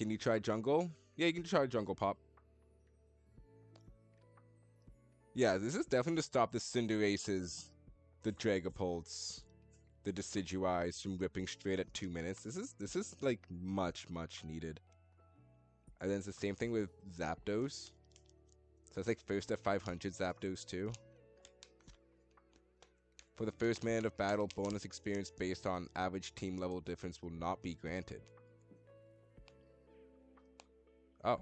Can you try jungle? Yeah, you can try jungle pop. Yeah, this is definitely to stop the Cinderaces, the Dragapults, the Decidueyes from ripping straight at 2 minutes. This is like much needed. And then it's the same thing with Zapdos. So it's like first at 500 Zapdos too. For the first minute of battle, bonus experience based on average team level difference will not be granted. Oh.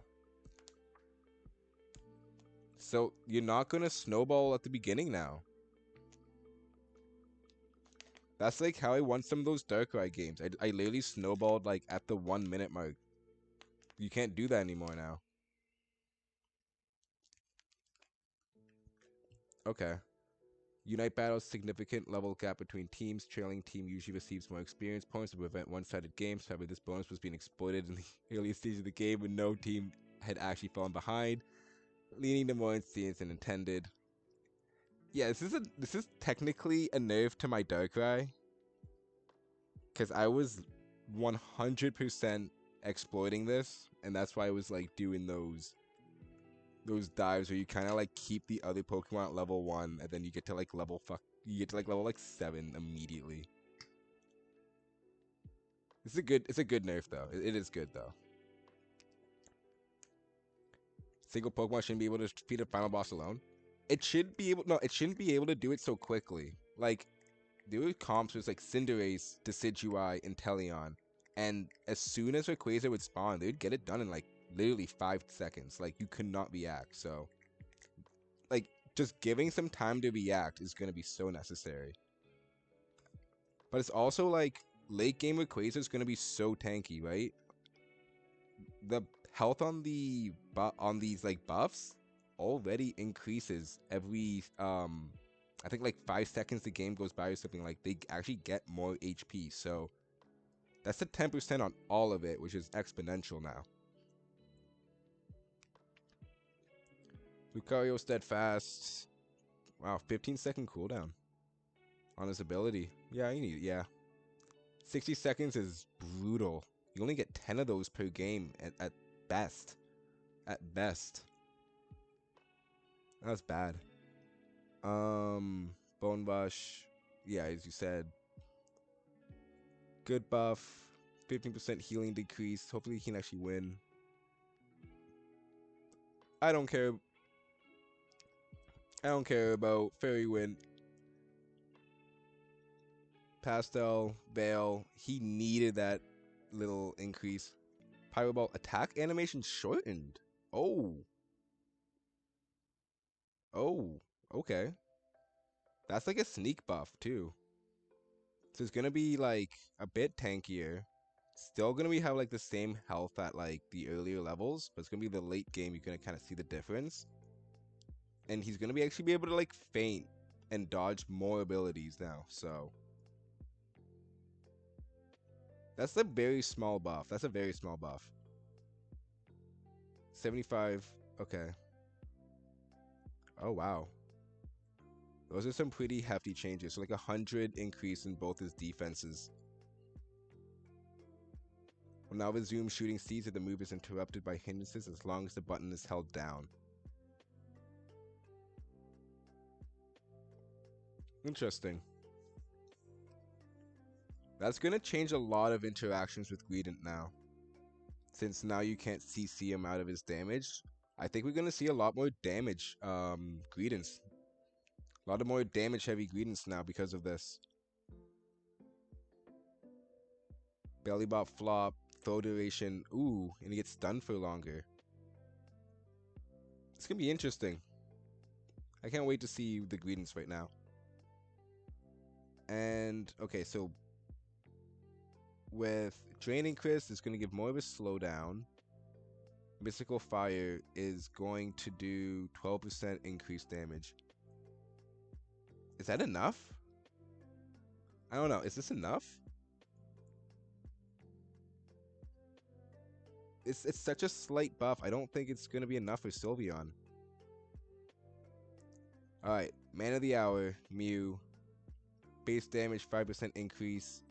So you're not gonna snowball at the beginning now. That's like how I won some of those Darkrai games. I literally snowballed like at the 1 minute mark. You can't do that anymore now. Okay. Unite battles, significant level gap between teams. Trailing team usually receives more experience points to prevent one-sided games. However, this bonus was being exploited in the earliest stages of the game when no team had actually fallen behind, leading to more incidents than intended. Yeah, this is technically a nerf to my Darkrai, because I was 100% exploiting this, and that's why I was like doing those dives where you kind of like keep the other Pokemon at level 1, and then you get to like level like 7 immediately. It's a good nerf though. It is good though. Single Pokemon shouldn't be able to defeat a final boss alone. It should be able. No, it shouldn't be able to do it so quickly. Like there were comps with like Cinderace, Decidueye, and Teleon, and as soon as Rayquaza would spawn, they'd get it done in like literally 5 seconds. Like you could not react. So like just giving some time to react is gonna be so necessary. But it's also like late game Rayquaza is gonna be so tanky, right? The health on on these like buffs already increases every I think like 5 seconds the game goes by or something. Like they actually get more HP, so that's a 10% on all of it, which is exponential now. Lucario steadfast. Wow, 15-second cooldown on his ability. Yeah, you need it. Yeah, 60 seconds is brutal. You only get 10 of those per game at best. At best. That's bad. Bone Rush. Yeah, as you said. Good buff. 15% healing decrease. Hopefully he can actually win. I don't care. I don't care about Fairy Wind. Pastel, Veil. He needed that little increase. Pyro Ball attack animation shortened. Oh. Oh. Okay. That's like a sneak buff too. So it's gonna be like a bit tankier. Still gonna be have like the same health at like the earlier levels, but it's gonna be the late game you're gonna kind of see the difference. And he's gonna be actually be able to like feint and dodge more abilities now. So that's a very small buff. That's a very small buff. 75. Okay. Oh wow. Those are some pretty hefty changes. So like 100 increase in both his defenses. Will now resume shooting seeds if the move is interrupted by hindrances as long as the button is held down. Interesting. That's going to change a lot of interactions with Greedent now. Since now you can't CC him out of his damage, I think we're going to see a lot more damage Greedents. A lot of more damage heavy Greedents now because of this. Belly Bop flop, throw duration, ooh, and he gets stunned for longer. It's going to be interesting. I can't wait to see the Greedents right now. And, okay, so with Draining Chris, it's going to give more of a slowdown. Mystical Fire is going to do 12% increased damage. Is that enough? I don't know. Is this enough? It's such a slight buff. I don't think it's going to be enough for Sylveon. Alright. Man of the Hour, Mew. Base damage 5% increase.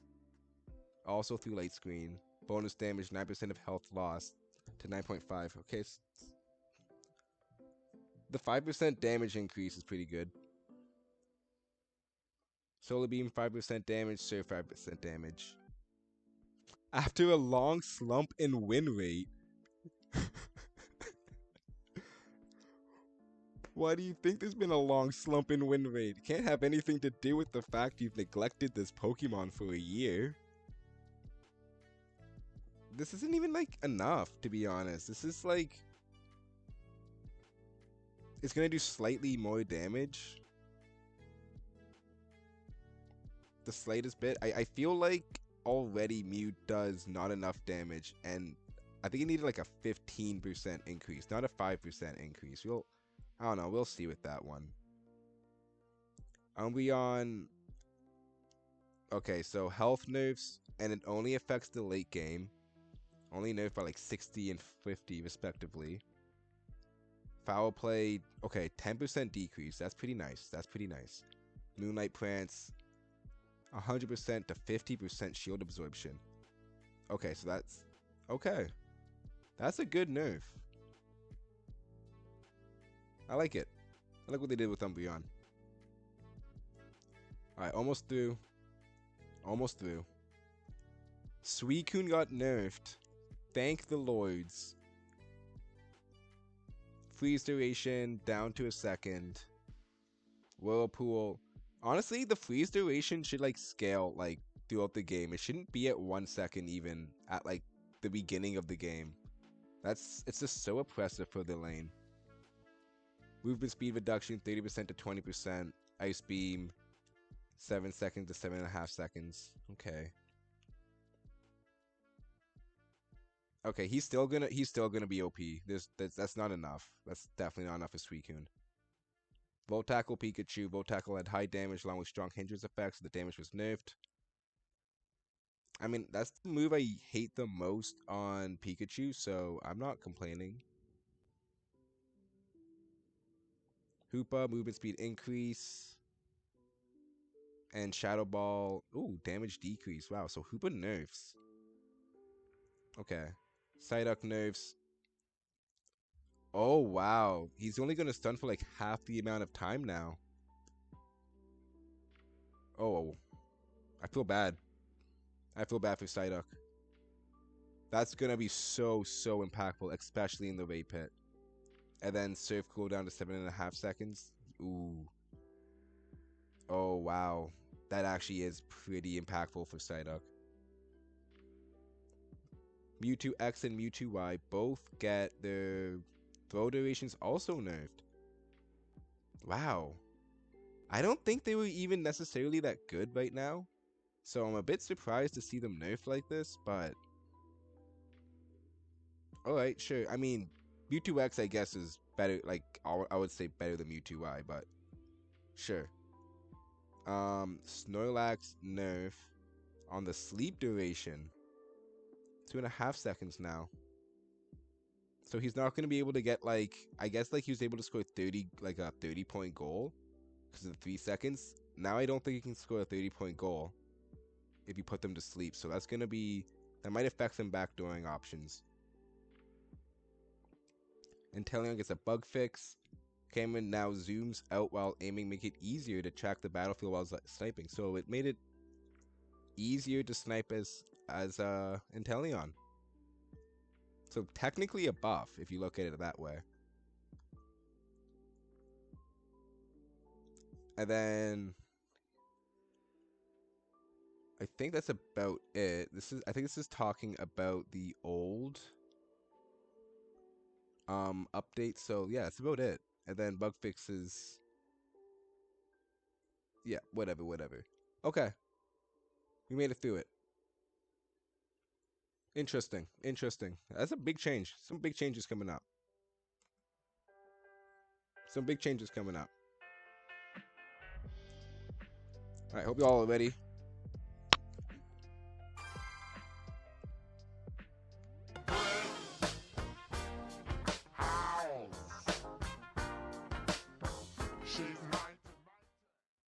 Also through light screen. Bonus damage, 9% of health lost to 9.5. Okay, the 5% damage increase is pretty good. Solar Beam 5% damage, Surf 5% damage. After a long slump in win rate. Why do you think there's been a long slump in win rate? It can't have anything to do with the fact you've neglected this Pokemon for a year. This isn't even like enough, to be honest. This is like, it's gonna do slightly more damage. The slightest bit. I feel like already Mew does not enough damage, and I think it needed like a 15% increase, not a 5% increase. I don't know, we'll see with that one. Umbreon. Okay, so health nerfs, and it only affects the late game. Only nerfed by like 60 and 50 respectively. Foul play, okay, 10% decrease. That's pretty nice. That's pretty nice. Moonlight Prance, 100% to 50% shield absorption. Okay, so that's okay. That's a good nerf. I like it. I like what they did with Umbreon. Alright, almost through. Almost through. Suicune got nerfed. Thank the Lords. Freeze duration down to a second. Whirlpool. Honestly, the freeze duration should like scale like throughout the game. It shouldn't be at 1 second even at like the beginning of the game. It's just so oppressive for the lane. Movement speed reduction 30% to 20%. Ice beam 7 seconds to 7.5 seconds. Okay. Okay, he's still gonna be OP. That's not enough. That's definitely not enough for Suicune. Volt Tackle Pikachu. Volt Tackle had high damage along with strong hindrance effects, so the damage was nerfed. I mean, that's the move I hate the most on Pikachu, so I'm not complaining. Hoopa, movement speed increase. And Shadow Ball. Ooh, damage decrease. Wow, so Hoopa nerfs. Okay. Psyduck nerfs. Oh, wow. He's only going to stun for like half the amount of time now. Oh, I feel bad. I feel bad for Psyduck. That's going to be so impactful, especially in the raid pit. And then Surf cooldown to 7.5 seconds. Ooh. Oh, wow. That actually is pretty impactful for Psyduck. Mewtwo X and Mewtwo Y both get their throw durations also nerfed. Wow. I don't think they were even necessarily that good right now. So I'm a bit surprised to see them nerfed like this, but alright, sure. I mean, Mewtwo X I guess is better, like I would say better than Mewtwo Y, but sure. Snorlax nerf on the sleep duration. 2.5 seconds now. So he's not going to be able to get like, I guess like he was able to score 30, like a 30-point goal because of the 3 seconds. Now I don't think he can score a 30-point goal if you put them to sleep. So that's going to be, that might affect some backdooring options. Inteleon gets a bug fix. Cameron now zooms out while aiming, make it easier to track the battlefield while sniping. So it made it easier to snipe as Inteleon. So technically a buff if you look at it that way. And then I think that's about it. I think this is talking about the old update. So yeah, that's about it. And then bug fixes. Yeah, whatever. Okay. We made it through it. Interesting. That's a big change. Some big changes coming up. Alright, hope you all are ready.